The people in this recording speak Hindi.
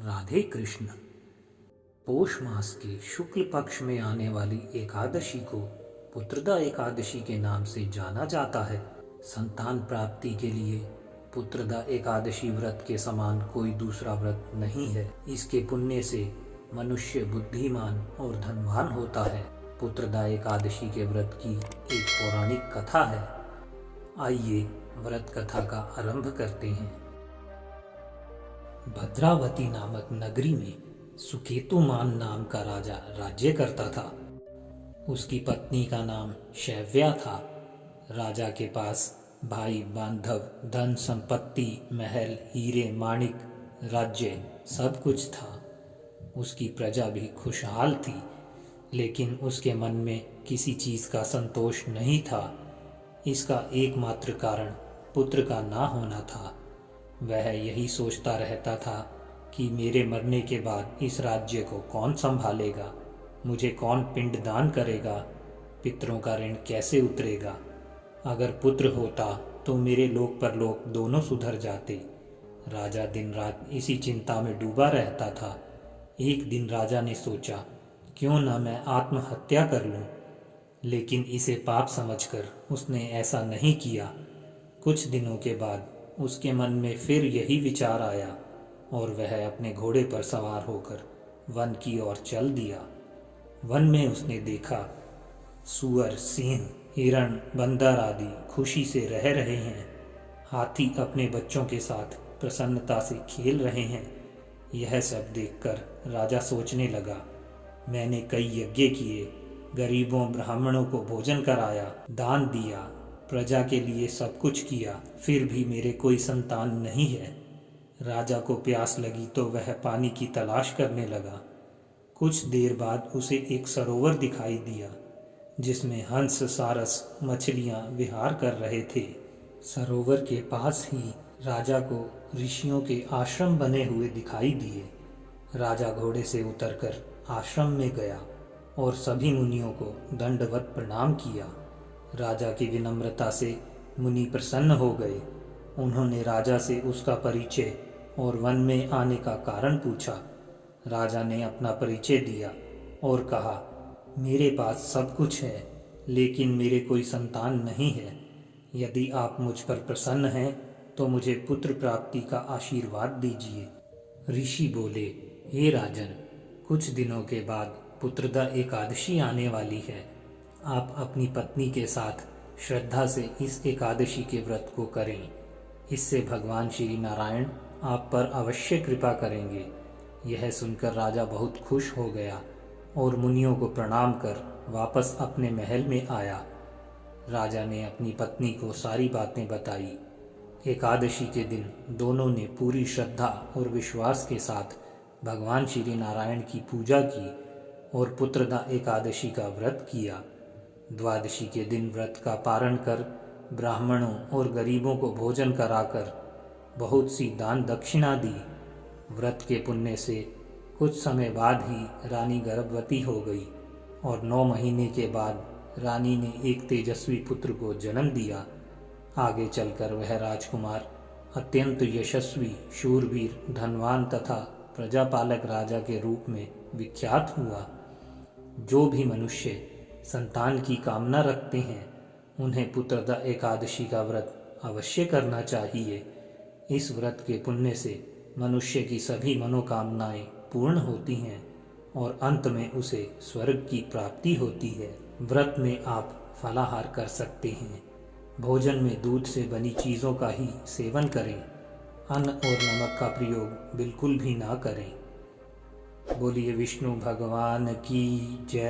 राधे कृष्ण। पोष मास के शुक्ल पक्ष में आने वाली एकादशी को पुत्रदा एकादशी के नाम से जाना जाता है। संतान प्राप्ति के लिए पुत्रदा एकादशी व्रत के समान कोई दूसरा व्रत नहीं है। इसके पुण्य से मनुष्य बुद्धिमान और धनवान होता है। पुत्रदा एकादशी के व्रत की एक पौराणिक कथा है। आइए व्रत कथा का आरंभ करते हैं। भद्रावती नामक नगरी में सुकेतुमान नाम का राजा राज्य करता था। उसकी पत्नी का नाम शैव्या था। राजा के पास भाई बांधव, धन संपत्ति, महल, हीरे माणिक, राज्य सब कुछ था। उसकी प्रजा भी खुशहाल थी, लेकिन उसके मन में किसी चीज का संतोष नहीं था। इसका एकमात्र कारण पुत्र का ना होना था। वह यही सोचता रहता था कि मेरे मरने के बाद इस राज्य को कौन संभालेगा, मुझे कौन पिंडदान करेगा, पितरों का ऋण कैसे उतरेगा। अगर पुत्र होता तो मेरे लोक परलोक दोनों सुधर जाते। राजा दिन रात इसी चिंता में डूबा रहता था। एक दिन राजा ने सोचा, क्यों न मैं आत्महत्या कर लूं, लेकिन इसे पाप समझकर उसने ऐसा नहीं किया। कुछ दिनों के बाद उसके मन में फिर यही विचार आया और वह अपने घोड़े पर सवार होकर वन की ओर चल दिया। वन में उसने देखा सूअर, सिंह, हिरण, बंदर आदि खुशी से रह रहे हैं। हाथी अपने बच्चों के साथ प्रसन्नता से खेल रहे हैं। यह सब देखकर राजा सोचने लगा, मैंने कई यज्ञ किए, गरीबों ब्राह्मणों को भोजन कराया, दान दिया, प्रजा के लिए सब कुछ किया, फिर भी मेरे कोई संतान नहीं है। राजा को प्यास लगी तो वह पानी की तलाश करने लगा। कुछ देर बाद उसे एक सरोवर दिखाई दिया, जिसमें हंस, सारस, मछलियां विहार कर रहे थे। सरोवर के पास ही राजा को ऋषियों के आश्रम बने हुए दिखाई दिए। राजा घोड़े से उतरकर आश्रम में गया और सभी मुनियों को दंडवत प्रणाम किया। राजा की विनम्रता से मुनि प्रसन्न हो गए। उन्होंने राजा से उसका परिचय और वन में आने का कारण पूछा। राजा ने अपना परिचय दिया और कहा, मेरे पास सब कुछ है, लेकिन मेरे कोई संतान नहीं है। यदि आप मुझ पर प्रसन्न हैं तो मुझे पुत्र प्राप्ति का आशीर्वाद दीजिए। ऋषि बोले, हे राजन, कुछ दिनों के बाद पुत्रदा एकादशी आने वाली है। आप अपनी पत्नी के साथ श्रद्धा से इस एकादशी के व्रत को करें। इससे भगवान श्री नारायण आप पर अवश्य कृपा करेंगे। यह सुनकर राजा बहुत खुश हो गया और मुनियों को प्रणाम कर वापस अपने महल में आया। राजा ने अपनी पत्नी को सारी बातें बताई। एकादशी के दिन दोनों ने पूरी श्रद्धा और विश्वास के साथ भगवान श्री नारायण की पूजा की और पुत्रदा एकादशी का व्रत किया। द्वादशी के दिन व्रत का पारण कर ब्राह्मणों और गरीबों को भोजन कराकर बहुत सी दान दक्षिणा दी। व्रत के पुण्य से कुछ समय बाद ही रानी गर्भवती हो गई और 9 महीने के बाद रानी ने एक तेजस्वी पुत्र को जन्म दिया। आगे चलकर वह राजकुमार अत्यंत यशस्वी, शूरवीर, धनवान तथा प्रजापालक राजा के रूप में विख्यात हुआ। जो भी मनुष्य संतान की कामना रखते हैं, उन्हें पुत्रदा एकादशी का व्रत अवश्य करना चाहिए। इस व्रत के पुण्य से मनुष्य की सभी मनोकामनाएं पूर्ण होती हैं और अंत में उसे स्वर्ग की प्राप्ति होती है। व्रत में आप फलाहार कर सकते हैं। भोजन में दूध से बनी चीज़ों का ही सेवन करें। अन्न और नमक का प्रयोग बिल्कुल भी ना करें। बोलिए विष्णु भगवान की जय।